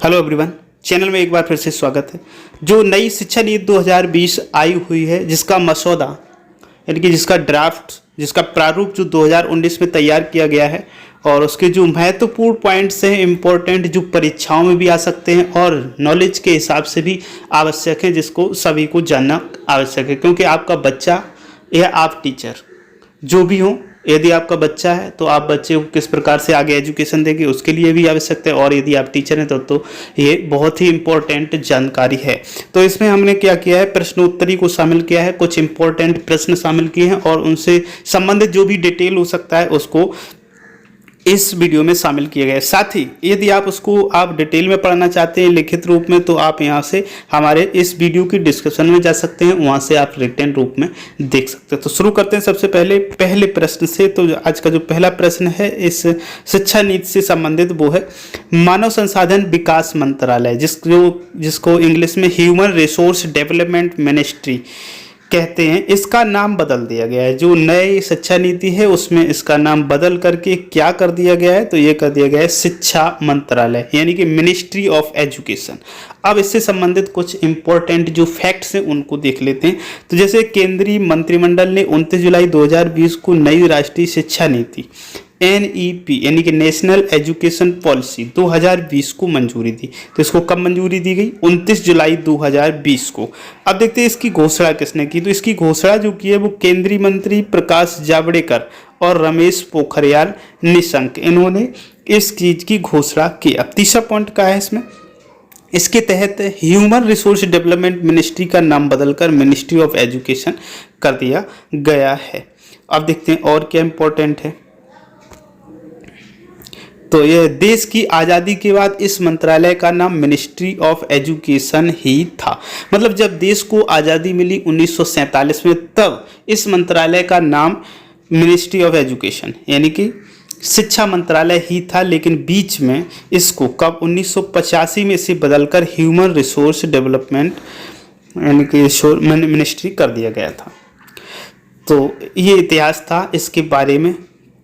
Hello everyone, channel में एक बार फिर से स्वागत है। जो नई शिक्षा नीति 2020 आई हुई है, जिसका मसौदा यानी कि जिसका ड्राफ्ट, जिसका प्रारूप जो 2019 में तैयार किया गया है और उसके जो महत्वपूर्ण पॉइंट्स हैं, इम्पोर्टेंट, जो परीक्षाओं में भी आ सकते हैं और नॉलेज के हिसाब से भी आवश्यक है, जिसको सभी को जानना आवश्यक है। क्योंकि आपका बच्चा या आप टीचर जो भी हो, यदि आपका बच्चा है तो आप बच्चे को किस प्रकार से आगे एजुकेशन देंगे उसके लिए भी आवश्यक है, और यदि आप टीचर हैं तो ये बहुत ही इम्पोर्टेंट जानकारी है। तो इसमें हमने क्या किया है, प्रश्नोत्तरी को शामिल किया है, कुछ इम्पोर्टेंट प्रश्न शामिल किए हैं और उनसे संबंधित जो भी डिटेल हो सकता है उसको इस वीडियो में शामिल किए गए। साथ ही यदि आप उसको डिटेल में पढ़ना चाहते हैं लिखित रूप में, तो आप यहाँ से हमारे इस वीडियो की डिस्क्रिप्शन में जा सकते हैं, वहाँ से आप रिटन रूप में देख सकते हैं। तो शुरू करते हैं सबसे पहले प्रश्न से। तो आज का जो पहला प्रश्न है इस शिक्षा नीति से संबंधित, वो है मानव संसाधन विकास मंत्रालय, जिसको इंग्लिश में ह्यूमन रिसोर्स डेवलपमेंट मिनिस्ट्री कहते हैं, इसका नाम बदल दिया गया है। जो नई शिक्षा नीति है उसमें इसका नाम बदल करके क्या कर दिया गया है, तो ये कर दिया गया है शिक्षा मंत्रालय, यानी कि मिनिस्ट्री ऑफ एजुकेशन। अब इससे संबंधित कुछ इंपॉर्टेंट जो फैक्ट्स हैं उनको देख लेते हैं। तो जैसे केंद्रीय मंत्रिमंडल ने 29 जुलाई 2020 को नई राष्ट्रीय शिक्षा नीति NEP यानी कि नेशनल एजुकेशन पॉलिसी 2020 को मंजूरी दी। तो इसको कब मंजूरी दी गई? 29 जुलाई 2020 को। अब देखते हैं इसकी घोषणा किसने की। तो इसकी घोषणा जो की है वो केंद्रीय मंत्री प्रकाश जावड़ेकर और रमेश पोखरियाल निशंक, इन्होंने इस चीज की घोषणा की। अब तीसरा पॉइंट क्या है इसमें, इसके तहत ह्यूमन रिसोर्स डेवलपमेंट मिनिस्ट्री का नाम बदलकर मिनिस्ट्री ऑफ एजुकेशन कर दिया गया है। अब देखते हैं और क्या इंपॉर्टेंट है। तो यह देश की आज़ादी के बाद इस मंत्रालय का नाम मिनिस्ट्री ऑफ एजुकेशन ही था। मतलब जब देश को आज़ादी मिली 1947 में, तब इस मंत्रालय का नाम मिनिस्ट्री ऑफ एजुकेशन यानी कि शिक्षा मंत्रालय ही था। लेकिन बीच में इसको कब 1985 में इसे बदलकर ह्यूमन रिसोर्स डेवलपमेंट यानी कि मिनिस्ट्री कर दिया गया था। तो ये इतिहास था इसके बारे में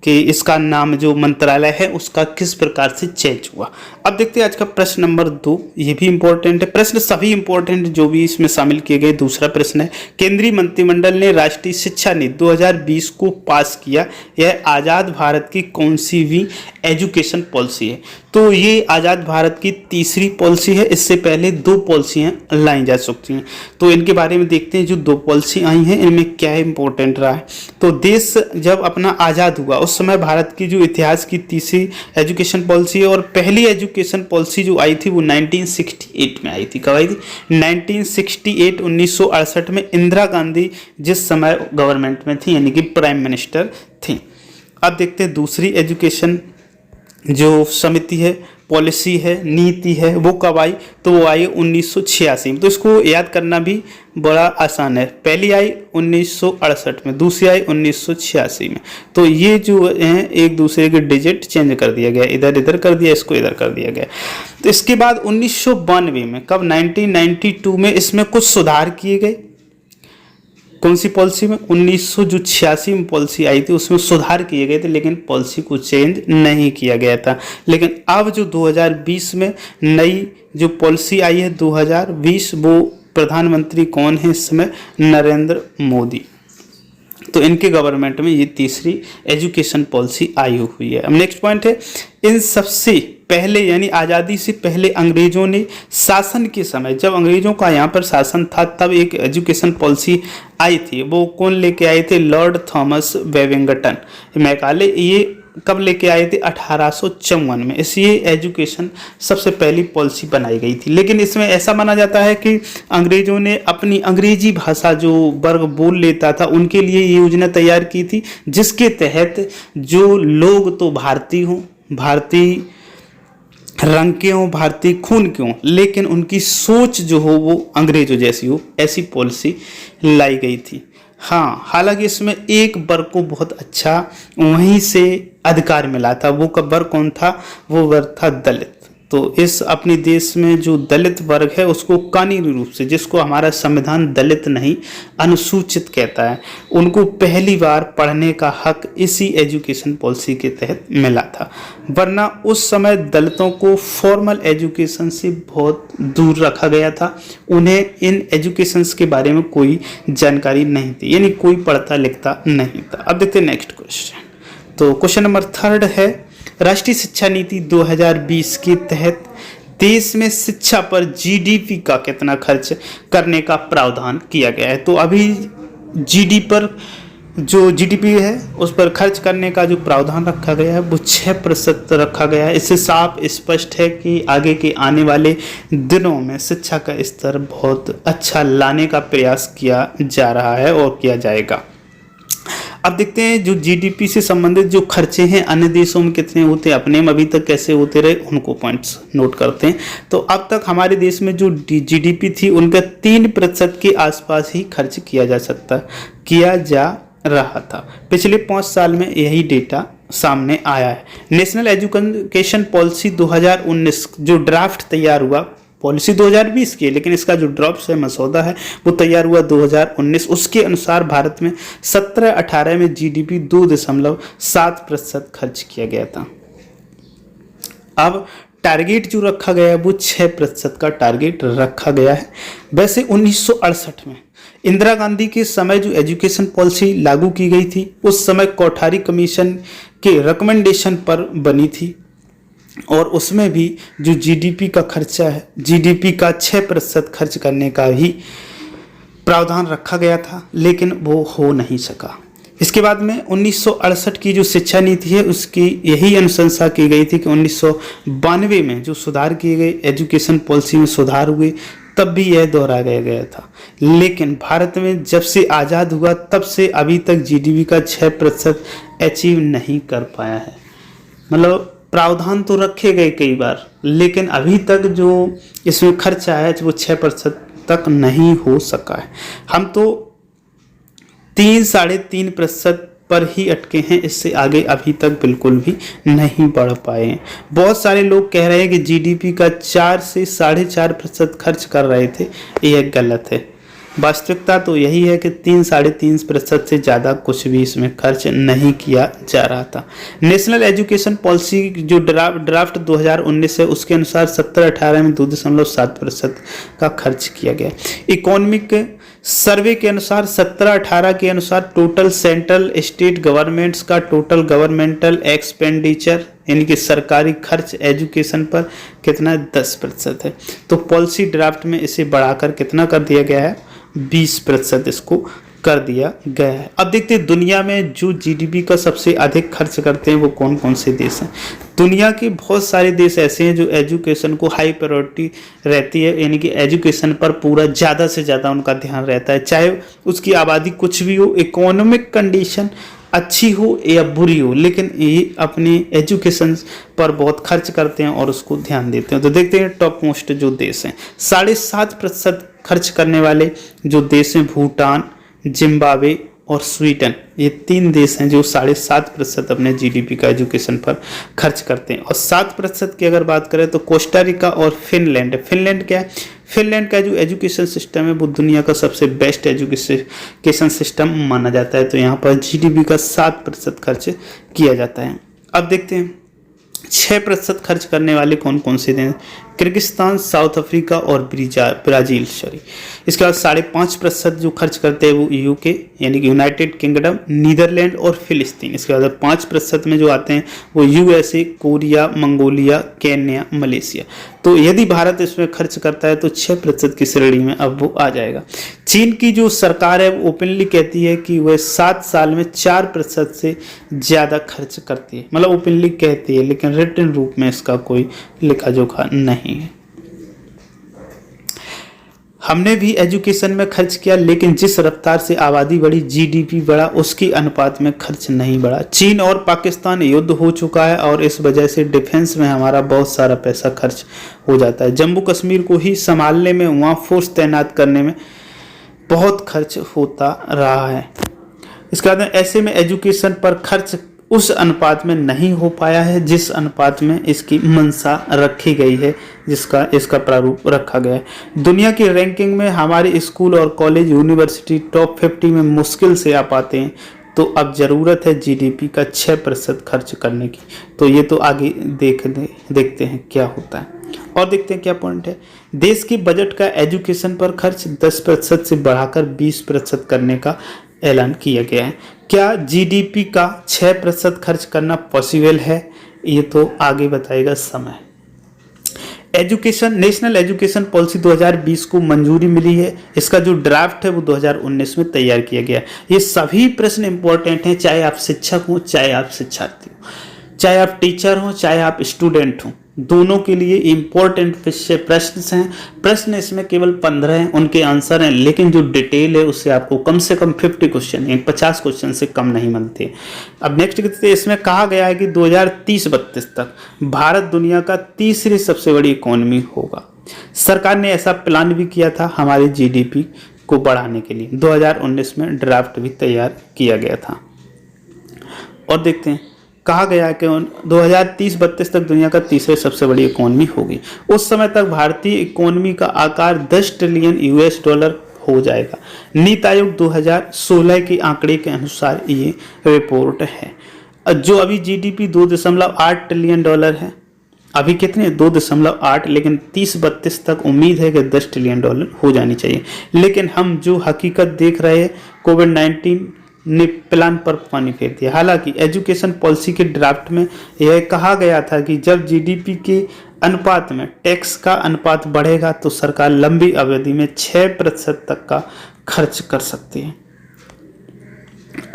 कि इसका नाम जो मंत्रालय है उसका किस प्रकार से चेंज हुआ। अब देखते हैं आज का प्रश्न नंबर 2, ये भी इंपॉर्टेंट है। प्रश्न सभी इंपॉर्टेंट जो भी इसमें शामिल किए गए। दूसरा प्रश्न है, केंद्रीय मंत्रिमंडल ने राष्ट्रीय शिक्षा नीति 2020 को पास किया, यह आज़ाद भारत की कौन सी भी एजुकेशन पॉलिसी है? तो ये आज़ाद भारत की तीसरी पॉलिसी है। इससे पहले 2 पॉलिसियाँ लाई जा सकती हैं, तो इनके बारे में देखते हैं। जो 2 पॉलिसी आई हैं इनमें क्या इंपॉर्टेंट रहा है। तो देश जब अपना आज़ाद हुआ उस समय भारत की जो इतिहास की तीसरी एजुकेशन पॉलिसी है, और पहली एजुकेशन पॉलिसी जो आई थी वो 1968 में आई थी। कब आई थी? 1968, 1968 में इंदिरा गांधी जिस समय गवर्नमेंट में थी यानी कि प्राइम मिनिस्टर थी। अब देखते हैं दूसरी एजुकेशन जो समिति है, पॉलिसी है, नीति है, वो कब आई? तो वो आई 1986 में। तो इसको याद करना भी बड़ा आसान है। पहली आई 1968 में, दूसरी आई 1986 में। तो ये जो है एक दूसरे के डिजिट चेंज कर दिया गया, इधर इधर कर दिया, इसको इधर कर दिया गया। तो इसके बाद 1992 में, कब? 1992 में इसमें कुछ सुधार किए गए। कौन सी पॉलिसी में? 1986 में पॉलिसी आई थी, उसमें सुधार किए गए थे, लेकिन पॉलिसी को चेंज नहीं किया गया था। लेकिन अब जो 2020 में नई जो पॉलिसी आई है 2020, वो प्रधानमंत्री कौन है इस समय? नरेंद्र मोदी। तो इनके गवर्नमेंट में ये तीसरी एजुकेशन पॉलिसी आई हुई है। अब नेक्स्ट पॉइंट है, इन सबसे पहले यानी आज़ादी से पहले अंग्रेजों ने शासन के समय, जब अंग्रेजों का यहाँ पर शासन था, तब एक एजुकेशन पॉलिसी आई थी। वो कौन लेके आए थे? Lord Thomas Babington Macaulay. ये कब लेके आए थे? 1854 में। इसलिए एजुकेशन सबसे पहली पॉलिसी बनाई गई थी। लेकिन इसमें ऐसा माना जाता है कि अंग्रेजों ने अपनी अंग्रेजी भाषा जो वर्ग बोल लेता था उनके लिए ये योजना तैयार की थी, जिसके तहत जो लोग तो भारतीय हों, भारतीय रंग के हों, भारतीय खून के हों, लेकिन उनकी सोच जो हो वो अंग्रेजों जैसी हो, ऐसी पॉलिसी लाई गई थी। हाँ, हालांकि इसमें एक वर्ग को बहुत अच्छा वहीं से अधिकार मिला था। वो वर्ग कौन था? वो वर्ग था दलित। तो इस अपने देश में जो दलित वर्ग है उसको कानूनी रूप से, जिसको हमारा संविधान दलित नहीं अनुसूचित कहता है, उनको पहली बार पढ़ने का हक इसी एजुकेशन पॉलिसी के तहत मिला था। वरना उस समय दलितों को फॉर्मल एजुकेशन से बहुत दूर रखा गया था, उन्हें इन एजुकेशंस के बारे में कोई जानकारी नहीं थी, यानी कोई पढ़ता लिखता नहीं था। अब देखते हैं नेक्स्ट क्वेश्चन। तो क्वेश्चन नंबर 3 है, राष्ट्रीय शिक्षा नीति 2020 के तहत देश में शिक्षा पर जीडीपी का कितना खर्च करने का प्रावधान किया गया है। तो अभी जो जीडीपी है उस पर खर्च करने का जो प्रावधान रखा गया है वो 6% रखा गया है। इससे साफ स्पष्ट है कि आगे के आने वाले दिनों में शिक्षा का स्तर बहुत अच्छा लाने का प्रयास किया जा रहा है और किया जाएगा। अब देखते हैं जो जीडीपी से संबंधित जो खर्चे हैं अन्य देशों में कितने होते हैं, अपने में अभी तक कैसे होते रहे, उनको पॉइंट्स नोट करते हैं। तो अब तक हमारे देश में जो जीडीपी थी उनका 3% के आसपास ही खर्च किया जा रहा था। पिछले 5 साल में यही डेटा सामने आया है। नेशनल एजुकेशन पॉलिसी 2019 जो ड्राफ्ट तैयार हुआ, पॉलिसी 2020 की है लेकिन इसका जो ड्राफ्ट है मसौदा है वो तैयार हुआ 2019। उसके अनुसार भारत में 17-18 में जीडीपी 2.7% खर्च किया गया था। अब टारगेट जो रखा गया है वो 6% का टारगेट रखा गया है। वैसे 1968 में इंदिरा गांधी के समय जो एजुकेशन पॉलिसी लागू की गई थी उस समय कोठारी कमीशन के रिकमेंडेशन पर बनी थी और उसमें भी जो जीडीपी का खर्चा है, जीडीपी का 6% खर्च करने का ही प्रावधान रखा गया था, लेकिन वो हो नहीं सका। इसके बाद में 1968 की जो शिक्षा नीति है उसकी यही अनुशंसा की गई थी कि 1992 में जो सुधार किए गए, एजुकेशन पॉलिसी में सुधार हुए, तब भी यह दोहराया गया था। लेकिन भारत में जब से आज़ाद हुआ तब से अभी तक जीडीपी का 6% अचीव नहीं कर पाया है। मतलब प्रावधान तो रखे गए कई बार, लेकिन अभी तक जो इसमें खर्चा है वो 6% तक नहीं हो सका है। हम तो 3-3.5% पर ही अटके हैं, इससे आगे अभी तक बिल्कुल भी नहीं बढ़ पाए हैं। बहुत सारे लोग कह रहे हैं कि जीडीपी का 4 से 4.5% खर्च कर रहे थे, यह गलत है। वास्तविकता तो यही है कि 3-3.5% से ज़्यादा कुछ भी इसमें खर्च नहीं किया जा रहा था। नेशनल एजुकेशन पॉलिसी जो ड्राफ्ट 2019 है उसके अनुसार 17-18 में 2.7% का खर्च किया गया। इकोनॉमिक सर्वे के अनुसार 17-18 के अनुसार टोटल सेंट्रल स्टेट गवर्नमेंट्स का टोटल गवर्नमेंटल एक्सपेंडिचर यानी कि सरकारी खर्च एजुकेशन पर कितना 10% है। तो पॉलिसी ड्राफ्ट में इसे बढ़ाकर कितना कर दिया गया है, 20% इसको कर दिया गया है। अब देखते हैं दुनिया में जो जीडीपी का सबसे अधिक खर्च करते हैं वो कौन कौन से देश हैं। दुनिया के बहुत सारे देश ऐसे हैं जो एजुकेशन को हाई प्रायोरिटी रहती है, यानी कि एजुकेशन पर पूरा ज़्यादा से ज़्यादा उनका ध्यान रहता है, चाहे उसकी आबादी कुछ भी हो, इकोनॉमिक कंडीशन अच्छी हो या बुरी हो, लेकिन ये अपनी एजुकेशन पर बहुत खर्च करते हैं और उसको ध्यान देते हैं। तो देखते हैं टॉप मोस्ट जो देश हैं, 7.5% खर्च करने वाले जो देश हैं भूटान, जिम्बाब्वे और स्वीडन, ये 3 देश हैं जो 7.5% अपने जीडीपी का एजुकेशन पर खर्च करते हैं। और 7% की अगर बात करें तो कोस्टा रिका और फिनलैंड। फिनलैंड क्या है, फिनलैंड का जो एजुकेशन सिस्टम है वो दुनिया का सबसे बेस्ट एजुकेशन सिस्टम माना जाता है। तो यहाँ पर जीडीपी का 7% खर्च किया जाता है। अब देखते हैं 6% खर्च करने वाले कौन कौन से देश, किर्गिस्तान, साउथ अफ्रीका और ब्राज़ील। इसके बाद 5.5% जो खर्च करते हैं वो यूके यानी कि यूनाइटेड किंगडम, नीदरलैंड और फिलिस्तीन। इसके बाद 5% में जो आते हैं वो USA, Korea, Mongolia, Kenya, Malaysia. तो यदि भारत इसमें खर्च करता है तो 6% की श्रेणी में अब वो आ जाएगा। चीन की जो सरकार है वो ओपनली कहती है कि वह 7 साल में 4% से ज़्यादा खर्च करती है, मतलब ओपनली कहती है, लेकिन रिटन रूप में इसका कोई लेखा जोखा नहीं है। हमने भी एजुकेशन में खर्च किया, लेकिन जिस रफ्तार से आबादी बढ़ी, जीडीपी बढ़ा, उसकी अनुपात में खर्च नहीं बढ़ा। चीन और पाकिस्तान युद्ध हो चुका है और इस वजह से डिफेंस में हमारा बहुत सारा पैसा खर्च हो जाता है। जम्मू कश्मीर को ही संभालने में, वहाँ फोर्स तैनात करने में बहुत खर्च होता रहा है। इसके बाद ऐसे में एजुकेशन पर खर्च उस अनुपात में नहीं हो पाया है जिस अनुपात में इसकी मंशा रखी गई है, जिसका इसका प्रारूप रखा गया है। दुनिया की रैंकिंग में हमारे स्कूल और कॉलेज यूनिवर्सिटी टॉप 50 में मुश्किल से आ पाते हैं, तो अब ज़रूरत है जीडीपी का 6% खर्च करने की। तो ये तो आगे देखते हैं क्या होता है। और देखते हैं क्या पॉइंट है। देश की बजट का एजुकेशन पर खर्च 10% से बढ़ाकर 20% करने का ऐलान किया गया है। क्या जीडीपी का 6% खर्च करना पॉसिबल है, ये तो आगे बताएगा समय। नेशनल एजुकेशन पॉलिसी 2020 को मंजूरी मिली है। इसका जो ड्राफ्ट है वो 2019 में तैयार किया गया है। ये सभी प्रश्न इंपॉर्टेंट हैं, चाहे आप शिक्षक हो, चाहे आप शिक्षार्थी हो, चाहे आप टीचर हो, चाहे आप स्टूडेंट हो, दोनों के लिए इम्पोर्टेंट प्रश्न हैं। प्रश्न इसमें केवल 15 हैं, उनके आंसर हैं, लेकिन जो डिटेल है उससे आपको कम से कम 50 क्वेश्चन, 50 क्वेश्चन से कम नहीं बनते। अब नेक्स्ट इसमें कहा गया है कि 2030-32 तक भारत दुनिया का तीसरी सबसे बड़ी इकोनॉमी होगा। सरकार ने ऐसा प्लान भी किया था हमारे जीडीपी को बढ़ाने के लिए। 2019 में ड्राफ्ट भी तैयार किया गया था। और देखते हैं, कहा गया है कि 2030-32 तक दुनिया का तीसरे सबसे बड़ी इकोनॉमी होगी। उस समय तक भारतीय इकोनॉमी का आकार 10 ट्रिलियन यूएस डॉलर हो जाएगा। नीति आयोग 2016 के आंकड़े के अनुसार ये रिपोर्ट है। जो अभी जीडीपी 2.8 ट्रिलियन डॉलर है, अभी कितने 2.8, लेकिन 30-32 तक उम्मीद है कि 10 ट्रिलियन डॉलर हो जानी चाहिए। लेकिन हम जो हकीकत देख रहे हैं, कोविड-19 ने प्लान पर पानी फेर दिया। हालांकि एजुकेशन पॉलिसी के ड्राफ्ट में यह कहा गया था कि जब जीडीपी के अनुपात में टैक्स का अनुपात बढ़ेगा तो सरकार लंबी अवधि में 6% तक का खर्च कर सकती है।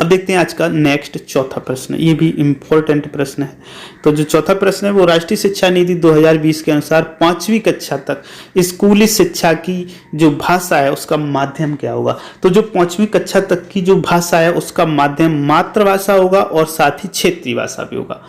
अब देखते हैं आज का नेक्स्ट चौथा प्रश्न। ये भी इम्पोर्टेंट प्रश्न है। तो जो चौथा प्रश्न है वो राष्ट्रीय शिक्षा नीति 2020 के अनुसार 5वीं कक्षा तक स्कूली शिक्षा की जो भाषा है उसका माध्यम क्या होगा। तो जो 5वीं कक्षा तक की जो भाषा है उसका माध्यम मातृभाषा होगा और साथ ही क्षेत्रीय भाषा भी होगा।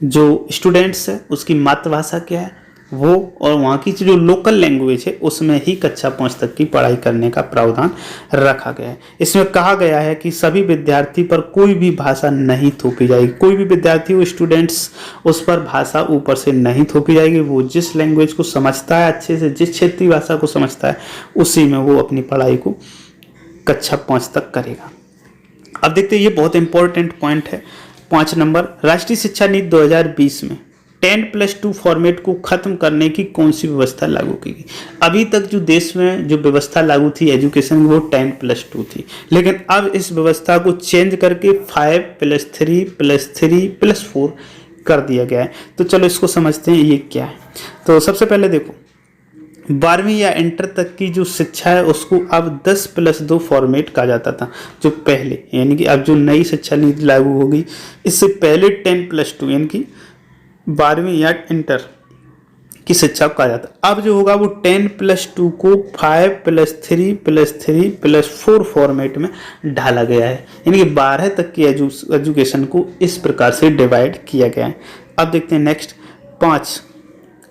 जो स्टूडेंट्स है उसकी मातृभाषा क्या है वो, और वहाँ की जो लोकल लैंग्वेज है उसमें ही कक्षा 5 तक की पढ़ाई करने का प्रावधान रखा गया है। इसमें कहा गया है कि सभी विद्यार्थी पर कोई भी भाषा नहीं थोपी जाएगी। कोई भी विद्यार्थी वो स्टूडेंट्स उस पर भाषा ऊपर से नहीं थोपी जाएगी। वो जिस लैंग्वेज को समझता है अच्छे से, जिस क्षेत्रीय भाषा को समझता है, उसी में वो अपनी पढ़ाई को कक्षा 5 तक करेगा। अब देखते हैं, ये बहुत इंपॉर्टेंट पॉइंट है। 5 नंबर, राष्ट्रीय शिक्षा नीति 2020 में 10+2 फॉर्मेट को खत्म करने की कौन सी व्यवस्था लागू की गई। अभी तक जो देश में जो व्यवस्था लागू थी एजुकेशन की वो 10+2 थी, लेकिन अब इस व्यवस्था को चेंज करके 5+3+3+4 कर दिया गया है। तो चलो इसको समझते हैं ये क्या है। तो सबसे पहले देखो, 12वीं या इंटर तक की जो शिक्षा है उसको अब 10+2 फॉर्मेट कहा जाता था। जो पहले, यानी कि अब जो नई शिक्षा नीति लागू होगी इससे पहले 10+2 यानी कि 12वीं या इंटर की शिक्षा को कहा जाता। अब जो होगा वो 10+2 को 5+3+3+4 फॉर्मेट में ढाला गया है, यानी कि 12 तक की एजुकेशन को इस प्रकार से डिवाइड किया गया है। अब देखते हैं नेक्स्ट 5।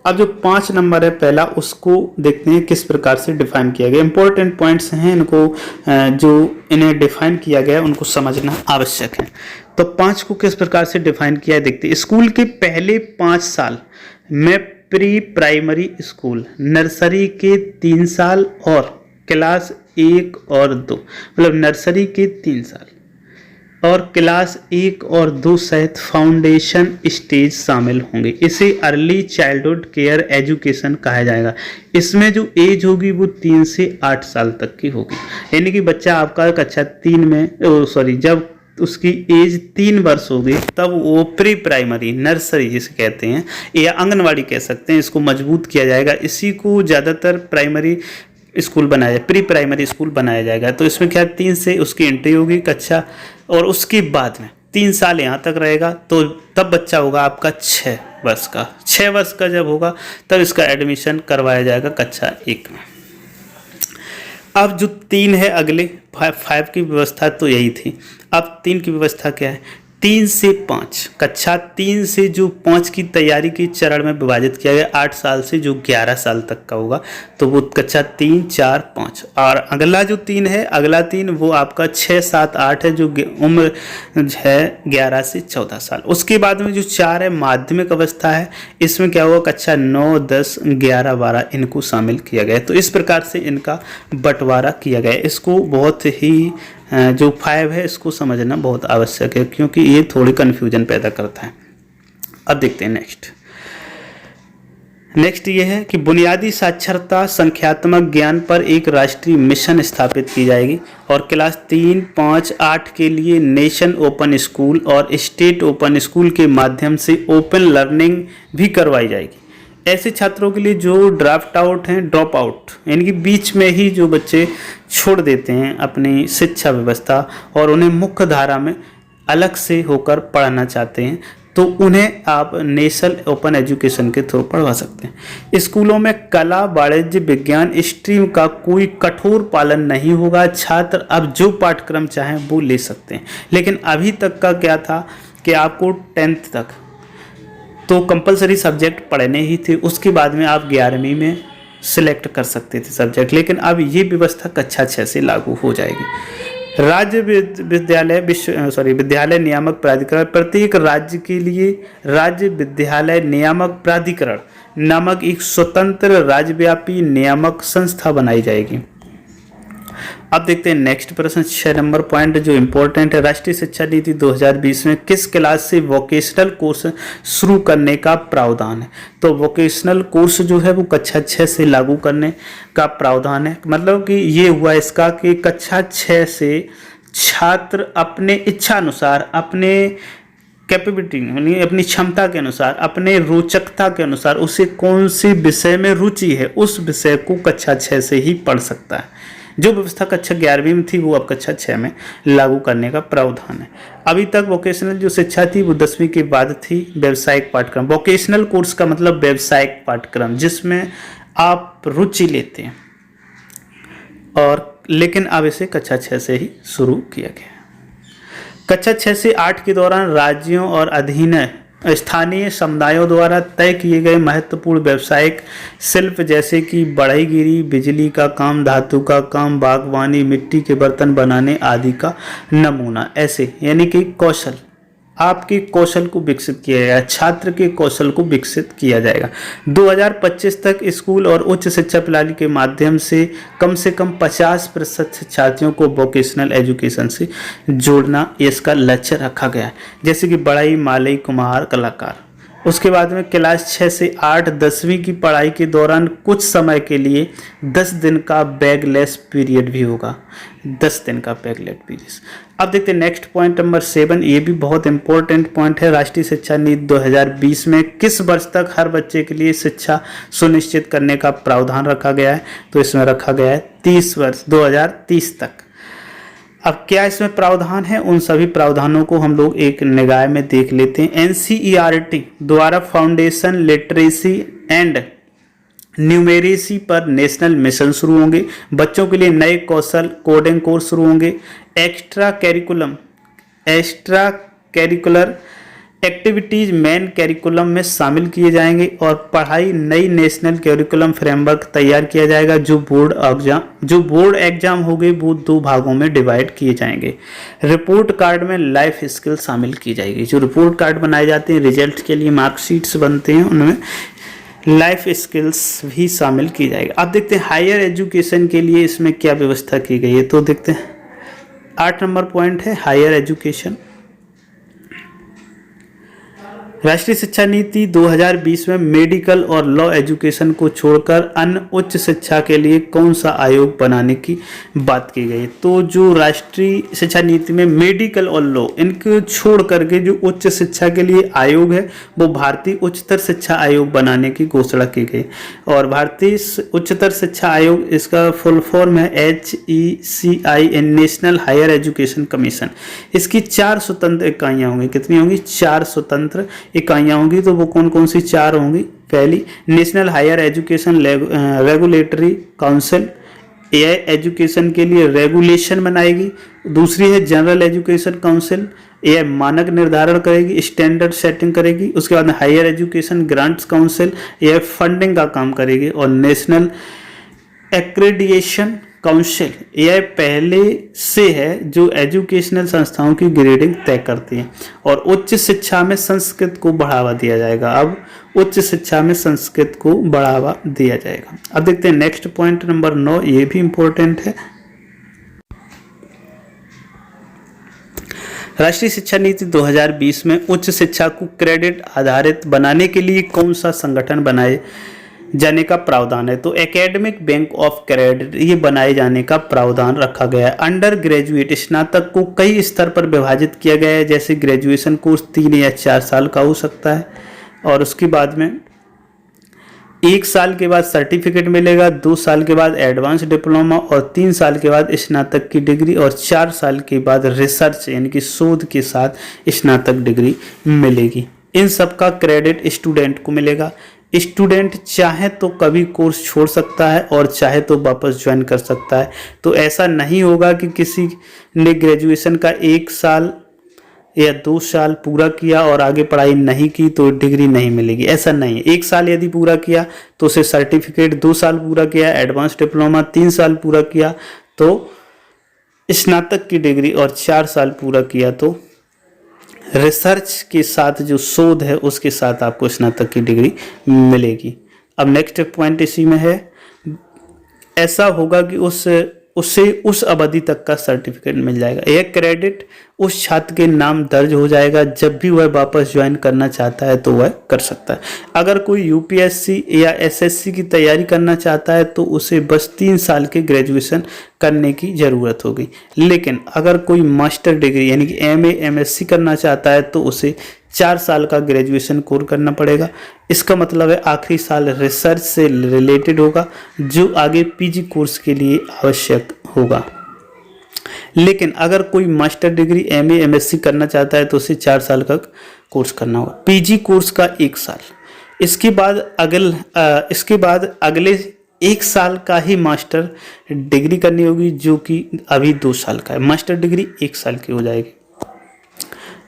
अब जो 5 नंबर है पहला, उसको देखते हैं किस प्रकार से डिफाइन किया गया। इंपॉर्टेंट पॉइंट्स हैं, इनको जो इन्हें डिफाइन किया गया उनको समझना आवश्यक है। तो 5 को किस प्रकार से डिफाइन किया है देखते हैं। स्कूल के पहले 5 साल में प्री प्राइमरी स्कूल, नर्सरी के 3 साल और क्लास 1 और 2, मतलब नर्सरी के 3 साल और क्लास 1 और 2 सहित फाउंडेशन स्टेज शामिल होंगे। इसे अर्ली चाइल्डहुड केयर एजुकेशन कहा जाएगा। इसमें जो एज होगी वो 3 से 8 साल तक की होगी, यानी कि बच्चा आपका कक्षा 3 में जब उसकी एज 3 वर्ष होगी तब वो प्री प्राइमरी, नर्सरी जिसे कहते हैं, या आंगनवाड़ी कह सकते हैं, इसको मजबूत किया जाएगा। इसी को ज़्यादातर प्राइमरी स्कूल बनाया जाए, प्री प्राइमरी स्कूल बनाया जाएगा। तो इसमें क्या 3 से उसकी एंट्री होगी कक्षा, और उसके बाद में 3 साल यहाँ तक रहेगा, तो तब बच्चा होगा आपका 6 वर्ष का। 6 वर्ष का जब होगा तब इसका एडमिशन करवाया जाएगा कक्षा 1 में। अब जो 3 है अगले 5 की व्यवस्था तो यही थी। अब 3 की व्यवस्था क्या है। 3 से 5, कक्षा 3 से जो 5 की तैयारी के चरण में विभाजित किया गया, 8 साल से जो 11 साल तक का होगा, तो वो कक्षा 3, 4, 5। और अगला जो 3 है, अगला 3 वो आपका 6, 7, 8 है, जो उम्र है 11 से 14 साल। उसके बाद में जो 4 है माध्यमिक अवस्था है, इसमें क्या होगा, कक्षा 9, 10, 11, 12 इनको शामिल किया गया। तो इस प्रकार से इनका बंटवारा किया गया। इसको बहुत ही जो 5 है इसको समझना बहुत आवश्यक है, क्योंकि ये थोड़ी कन्फ्यूजन पैदा करता है। अब देखते हैं नेक्स्ट ये है कि बुनियादी साक्षरता संख्यात्मक ज्ञान पर एक राष्ट्रीय मिशन स्थापित की जाएगी और क्लास 3, 5, 8 के लिए नेशन ओपन स्कूल और स्टेट ओपन स्कूल के माध्यम से ओपन लर्निंग भी करवाई जाएगी। ऐसे छात्रों के लिए जो ड्रॉप आउट यानी कि बीच में ही जो बच्चे छोड़ देते हैं अपनी शिक्षा व्यवस्था और उन्हें मुख्य धारा में अलग से होकर पढ़ना चाहते हैं, तो उन्हें आप नेशनल ओपन एजुकेशन के थ्रू पढ़वा सकते हैं। स्कूलों में कला, वाणिज्य, विज्ञान स्ट्रीम का कोई कठोर पालन नहीं होगा। छात्र अब जो पाठ्यक्रम चाहें वो ले सकते हैं। लेकिन अभी तक का क्या था कि आपको 10th तक तो कंपलसरी सब्जेक्ट पढ़ने ही थे, उसके बाद में आप 11वीं में सिलेक्ट कर सकते थे सब्जेक्ट। लेकिन अब ये व्यवस्था कक्षा 6 से लागू हो जाएगी। राज्य विद्यालय नियामक प्राधिकरण, प्रत्येक राज्य के लिए राज्य विद्यालय नियामक प्राधिकरण नामक एक स्वतंत्र राज्यव्यापी नियामक संस्था बनाई जाएगी। अब देखते हैं नेक्स्ट प्रश्न, 6 नंबर पॉइंट जो इम्पोर्टेंट है। राष्ट्रीय शिक्षा नीति 2020 में किस क्लास से वोकेशनल कोर्स शुरू करने का प्रावधान है? तो वोकेशनल कोर्स जो है वो कक्षा 6 से लागू करने का प्रावधान है। मतलब कि ये हुआ इसका कि कक्षा 6 से छात्र अपने इच्छा अनुसार, अपने कैपेबिलिटी यानी अपनी क्षमता के अनुसार, अपने रोचकता के अनुसार उसे कौन से विषय में रुचि है उस विषय को कक्षा 6 से ही पढ़ सकता है। जो व्यवस्था कक्षा 11वीं में थी वो अब कक्षा 6 में लागू करने का प्रावधान है। अभी तक वोकेशनल जो शिक्षा थी वो 10वीं के बाद थी। व्यावसायिक पाठ्यक्रम, वोकेशनल कोर्स का मतलब व्यावसायिक पाठ्यक्रम जिसमें आप रुचि लेते हैं, और लेकिन अब इसे कक्षा 6 से ही शुरू किया गया। कक्षा 6 से 8 के दौरान राज्यों और अधीन स्थानीय समुदायों द्वारा तय किए गए महत्वपूर्ण व्यावसायिक शिल्प जैसे कि बढ़ईगिरी, बिजली का काम, धातु का काम, बागवानी, मिट्टी के बर्तन बनाने आदि का नमूना, ऐसे यानी कि कौशल, आपके कौशल को विकसित किया जाएगा, छात्र के कौशल को विकसित किया जाएगा। 2025 तक स्कूल और उच्च शिक्षा प्रणाली के माध्यम से कम 50% शिक्षार्थियों को वोकेशनल एजुकेशन से जोड़ना इसका लक्ष्य रखा गया है, जैसे कि बढ़ई, माली, कुम्हार, कलाकार। उसके बाद में क्लास 6 से 8 10वीं की पढ़ाई के दौरान कुछ समय के लिए 10 दिन का बैगलेस पीरियड भी होगा, 10 दिन का बैगलेस पीरियड। अब देखते हैं नेक्स्ट पॉइंट नंबर 7, ये भी बहुत इंपॉर्टेंट पॉइंट है। राष्ट्रीय शिक्षा नीति 2020 में किस वर्ष तक हर बच्चे के लिए शिक्षा सुनिश्चित करने का प्रावधान रखा गया है? तो इसमें रखा गया है 30 वर्ष, 2030 तक। अब क्या इसमें प्रावधान है, उन सभी प्रावधानों को हम लोग एक निगाह में देख लेते हैं। NCERT द्वारा फाउंडेशन लिटरेसी एंड न्यूमेरेसी पर नेशनल मिशन शुरू होंगे। बच्चों के लिए नए कौशल कोडिंग कोर्स शुरू होंगे। Extra curricular activities main curriculum में शामिल किए जाएंगे और पढ़ाई नई नेशनल कैरिकुलम फ्रेमवर्क तैयार किया जाएगा। जो बोर्ड एग्जाम होंगे वो 2 भागों में डिवाइड किए जाएंगे। रिपोर्ट कार्ड में लाइफ स्किल शामिल की जाएगी। जो रिपोर्ट कार्ड बनाए जाते हैं रिजल्ट के लिए, मार्कशीट्स बनते हैं, उनमें लाइफ स्किल्स भी शामिल की जाएगी। अब देखते हैं हायर एजुकेशन के लिए इसमें क्या व्यवस्था की गई है। तो देखते हैं 8 नंबर पॉइंट है हायर एजुकेशन। राष्ट्रीय शिक्षा नीति 2020 में मेडिकल और लॉ एजुकेशन को छोड़कर अन्य उच्च शिक्षा के लिए कौन सा आयोग बनाने की बात की गई? तो जो राष्ट्रीय शिक्षा नीति में मेडिकल और लॉ इनको छोड़ करके जो उच्च शिक्षा के लिए आयोग है वो भारतीय उच्चतर शिक्षा आयोग बनाने की घोषणा की गई। और भारतीय उच्चतर शिक्षा आयोग, इसका फुल फॉर्म है HECI, national higher education commission. इसकी 4 स्वतंत्र इकाइयाँ होंगी। कितनी होंगी? 4 स्वतंत्र इकाइयाँ होंगी। तो वो कौन कौन सी 4 होंगी? पहली, national higher education regulatory council, एआई एजुकेशन के लिए रेगुलेशन बनाएगी। दूसरी है जनरल एजुकेशन काउंसिल, एआई मानक निर्धारण करेगी, स्टैंडर्ड सेटिंग करेगी। उसके बाद हायर एजुकेशन ग्रांट्स काउंसिल, एआई फंडिंग का काम करेगी। और नेशनल एक्रेडिएशन काउंसिल, एआई पहले से है जो एजुकेशनल संस्थाओं की ग्रेडिंग तय करती है। और उच्च शिक्षा में संस्कृत को बढ़ावा दिया जाएगा। अब उच्च शिक्षा में संस्कृत को बढ़ावा दिया जाएगा। अब देखते हैं नेक्स्ट पॉइंट नंबर 9, ये भी इंपॉर्टेंट है। राष्ट्रीय शिक्षा नीति 2020 में उच्च शिक्षा को क्रेडिट आधारित बनाने के लिए कौन सा संगठन बनाए जाने का प्रावधान है? तो एकेडमिक बैंक ऑफ क्रेडिट ये बनाए जाने का प्रावधान रखा गया है। अंडर ग्रेजुएट स्नातक को कई स्तर पर विभाजित किया गया है, जैसे ग्रेजुएशन कोर्स 3 या 4 साल का हो सकता है, और उसके बाद में 1 साल के बाद सर्टिफिकेट मिलेगा, 2 साल के बाद एडवांस डिप्लोमा, और 3 साल के बाद स्नातक की डिग्री, और 4 साल के बाद रिसर्च यानी कि शोध के साथ स्नातक डिग्री मिलेगी। इन सब का क्रेडिट स्टूडेंट को मिलेगा। स्टूडेंट चाहे तो कभी कोर्स छोड़ सकता है और चाहे तो वापस ज्वाइन कर सकता है। तो ऐसा नहीं होगा कि किसी ने ग्रेजुएशन का 1 साल या 2 साल पूरा किया और आगे पढ़ाई नहीं की तो डिग्री नहीं मिलेगी, ऐसा नहीं है। 1 साल यदि पूरा किया तो उसे सर्टिफिकेट, 2 साल पूरा किया एडवांस डिप्लोमा, 3 साल पूरा किया तो स्नातक की डिग्री, और 4 साल पूरा किया तो रिसर्च के साथ जो शोध है उसके साथ आपको स्नातक की डिग्री मिलेगी। अब नेक्स्ट पॉइंट इसी में है, ऐसा होगा कि उससे उस अवधि तक का सर्टिफिकेट मिल जाएगा। यह क्रेडिट उस छात्र के नाम दर्ज हो जाएगा, जब भी वह वापस ज्वाइन करना चाहता है तो वह कर सकता है। अगर कोई यूपीएससी या एसएससी की तैयारी करना चाहता है तो उसे बस 3 साल के ग्रेजुएशन करने की ज़रूरत होगी। लेकिन अगर कोई मास्टर डिग्री यानी कि एमए एमएससी करना चाहता है तो उसे 4 साल का ग्रेजुएशन कोर्स करना पड़ेगा। इसका मतलब है आखिरी साल रिसर्च से रिलेटेड होगा, जो आगे पीजी कोर्स के लिए आवश्यक होगा। लेकिन अगर कोई मास्टर डिग्री एमए एमएससी करना चाहता है तो उसे 4 साल का कोर्स करना होगा। पीजी कोर्स का 1 साल, इसके बाद अगले 1 साल का ही मास्टर डिग्री करनी होगी, जो कि अभी 2 साल का है। मास्टर डिग्री 1 साल की हो जाएगी।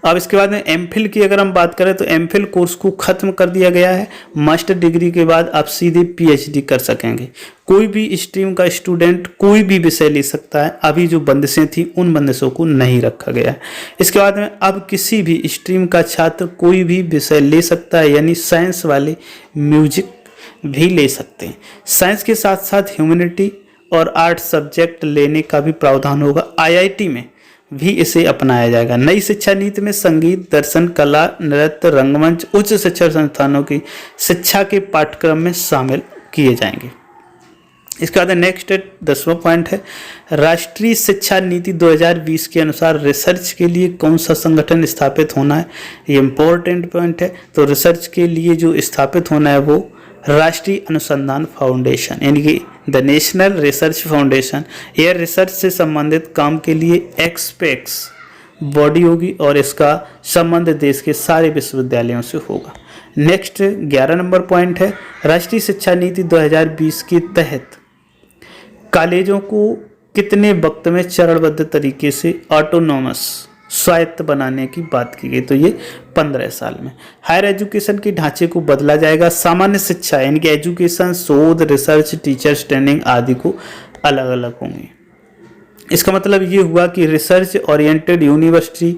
अब इसके बाद में एमफिल की अगर हम बात करें तो एमफिल कोर्स को ख़त्म कर दिया गया है। मास्टर डिग्री के बाद आप सीधे पीएचडी कर सकेंगे। कोई भी स्ट्रीम का स्टूडेंट कोई भी विषय ले सकता है। अभी जो बंदिशें थी उन बंदिशों को नहीं रखा गया है। इसके बाद में अब किसी भी स्ट्रीम का छात्र कोई भी विषय ले सकता है, यानी साइंस वाले म्यूजिक भी ले सकते हैं। साइंस के साथ साथ ह्यूमैनिटी और आर्ट सब्जेक्ट लेने का भी प्रावधान होगा। आईआईटी में भी इसे अपनाया जाएगा। नई शिक्षा नीति में संगीत, दर्शन, कला, नृत्य, रंगमंच, उच्च शिक्षा संस्थानों की शिक्षा के पाठ्यक्रम में शामिल किए जाएंगे। इसके बाद नेक्स्ट 10वां पॉइंट है, राष्ट्रीय शिक्षा नीति 2020 के अनुसार रिसर्च के लिए कौन सा संगठन स्थापित होना है। ये इंपॉर्टेंट पॉइंट है। तो रिसर्च के लिए जो स्थापित होना है वो राष्ट्रीय अनुसंधान फाउंडेशन यानी कि द नेशनल रिसर्च फाउंडेशन। यह रिसर्च से संबंधित काम के लिए एक्सपेक्स बॉडी होगी और इसका संबंध देश के सारे विश्वविद्यालयों से होगा। नेक्स्ट 11 नंबर पॉइंट है, राष्ट्रीय शिक्षा नीति 2020 के तहत कॉलेजों को कितने वक्त में चरणबद्ध तरीके से ऑटोनॉमस स्वायत्त बनाने की बात की गई। तो ये 15 साल में। हायर एजुकेशन के ढांचे को बदला जाएगा। सामान्य शिक्षा यानी कि एजुकेशन, शोध, रिसर्च, टीचर्स ट्रेनिंग आदि को अलग अलग होंगे। इसका मतलब ये हुआ कि research oriented university,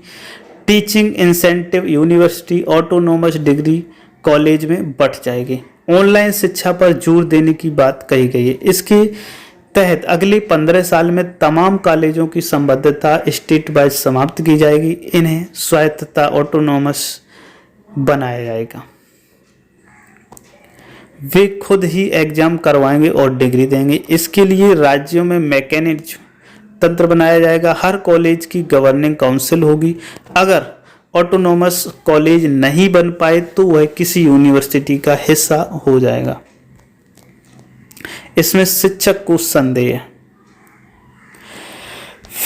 teaching incentive university, autonomous degree college में बट जाएगी। ऑनलाइन शिक्षा पर जोर देने की बात कही गई है। इसके तहत अगले 15 साल में तमाम कॉलेजों की संबद्धता स्टेट वाइज समाप्त की जाएगी। इन्हें स्वायत्तता ऑटोनॉमस बनाया जाएगा। वे खुद ही एग्जाम करवाएंगे और डिग्री देंगे। इसके लिए राज्यों में मैकेनिज्म तंत्र बनाया जाएगा। हर कॉलेज की गवर्निंग काउंसिल होगी। अगर ऑटोनॉमस कॉलेज नहीं बन पाए तो वह किसी यूनिवर्सिटी का हिस्सा हो जाएगा। इसमें शिक्षक को संदेह है।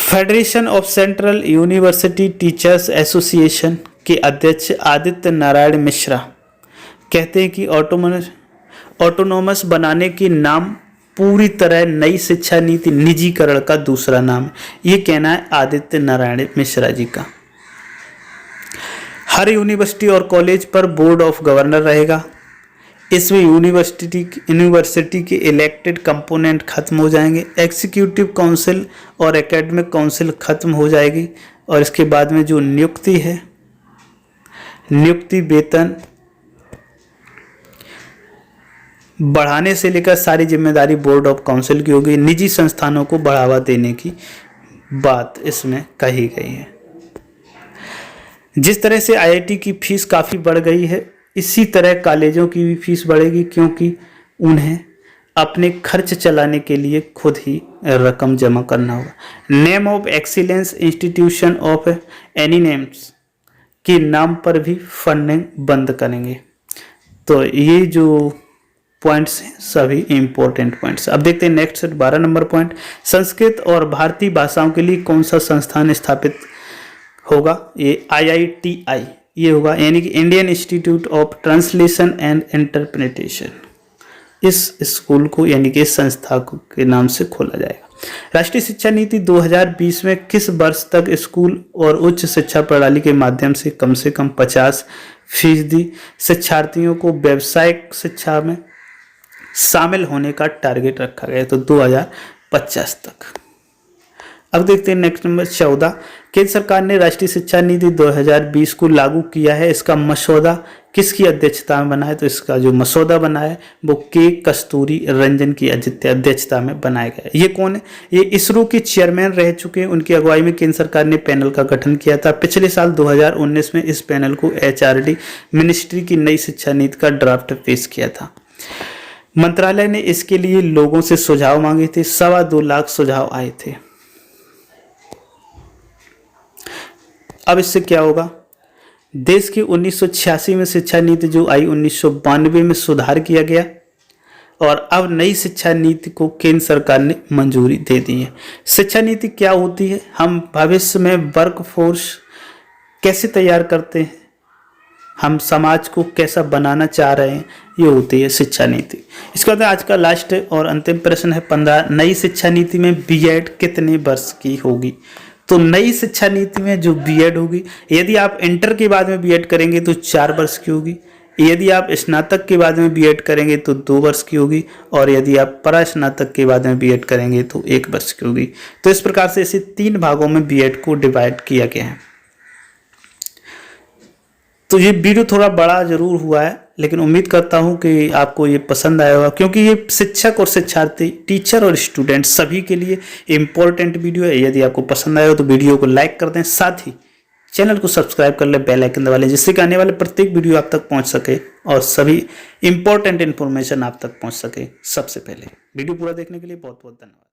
Federation of central university teachers association के अध्यक्ष आदित्य नारायण मिश्रा कहते हैं कि ऑटोनॉमस बनाने के नाम पूरी तरह नई शिक्षा नीति निजीकरण का दूसरा नाम है। ये कहना है आदित्य नारायण मिश्रा जी का। हर यूनिवर्सिटी और कॉलेज पर बोर्ड ऑफ गवर्नर रहेगा। इसमें यूनिवर्सिटी के इलेक्टेड कंपोनेंट खत्म हो जाएंगे। एग्जीक्यूटिव काउंसिल और एकेडमिक काउंसिल खत्म हो जाएगी। और इसके बाद में जो नियुक्ति है, नियुक्ति, वेतन बढ़ाने से लेकर सारी जिम्मेदारी बोर्ड ऑफ काउंसिल की होगी। निजी संस्थानों को बढ़ावा देने की बात इसमें कही गई है। जिस तरह से आईआईटी की फीस काफ़ी बढ़ गई है, इसी तरह कॉलेजों की भी फीस बढ़ेगी, क्योंकि उन्हें अपने खर्च चलाने के लिए खुद ही रकम जमा करना होगा। Name of excellence institution of any names के नाम पर भी फंडिंग बंद करेंगे। तो ये जो पॉइंट्स हैं सभी इंपॉर्टेंट पॉइंट्स। अब देखते हैं next set 12 number point. Sanskrit और भारतीय भाषाओं के लिए कौन सा संस्थान स्थापित होगा? ये IITI ये होगा, यानी कि Indian institute of translation and interpretation. इस स्कूल को यानी कि इस संस्था के नाम से खोला जाएगा। राष्ट्रीय शिक्षा नीति 2020 में किस वर्ष तक स्कूल और उच्च शिक्षा प्रणाली के माध्यम से कम 50% शिक्षार्थियों को व्यावसायिक शिक्षा में शामिल होने का टारगेट रखा गया है? तो 2050 तक। अब देखते हैं नेक्स्ट नंबर 14। केंद्र सरकार ने राष्ट्रीय शिक्षा नीति 2020 को लागू किया है। इसका मसौदा किसकी अध्यक्षता में बना है? तो इसका जो मसौदा बना है वो के कस्तूरी रंजन की अध्यक्षता में बनाया गया है। ये कौन है? ये इसरो के चेयरमैन रह चुके हैं। उनकी अगुवाई में केंद्र सरकार ने पैनल का गठन किया था। पिछले साल 2019 में इस पैनल को HRD मिनिस्ट्री की नई शिक्षा नीति का ड्राफ्ट पेश किया था। मंत्रालय ने इसके लिए लोगों से सुझाव मांगे थे। 2.25 लाख सुझाव आए थे। अब इससे क्या होगा? देश की 1986 में शिक्षा नीति जो आई, 1992 में सुधार किया गया और अब नई शिक्षा नीति को केंद्र सरकार ने मंजूरी दे दी है। शिक्षा नीति क्या होती है? हम भविष्य में वर्क फोर्स कैसे तैयार करते हैं, हम समाज को कैसा बनाना चाह रहे हैं, ये होती है शिक्षा नीति। इसके बाद आज का लास्ट और अंतिम प्रश्न है 15। नई शिक्षा नीति में बीएड कितने वर्ष की होगी? तो नई शिक्षा नीति में जो बीएड होगी, यदि आप इंटर के बाद में बीएड करेंगे तो 4 वर्ष की होगी। यदि आप स्नातक के बाद में बीएड करेंगे तो 2 वर्ष की होगी। और यदि आप परास्नातक के बाद में बीएड करेंगे तो 1 वर्ष की होगी। तो इस प्रकार से इसे 3 भागों में बीएड को डिवाइड किया गया है। तो ये वीडियो थोड़ा बड़ा जरूर हुआ है, लेकिन उम्मीद करता हूँ कि आपको ये पसंद आया होगा, क्योंकि ये शिक्षक और शिक्षार्थी, टीचर और स्टूडेंट सभी के लिए इम्पोर्टेंट वीडियो है। यदि आपको पसंद आया हो तो वीडियो को लाइक कर दें, साथ ही चैनल को सब्सक्राइब कर ले, बेल आइकन दबा लें, जिससे कि आने वाले प्रत्येक वीडियो आप तक पहुँच सके और सभी इंपॉर्टेंट इन्फॉर्मेशन आप तक पहुँच सके सबसे पहले। वीडियो पूरा देखने के लिए बहुत बहुत धन्यवाद।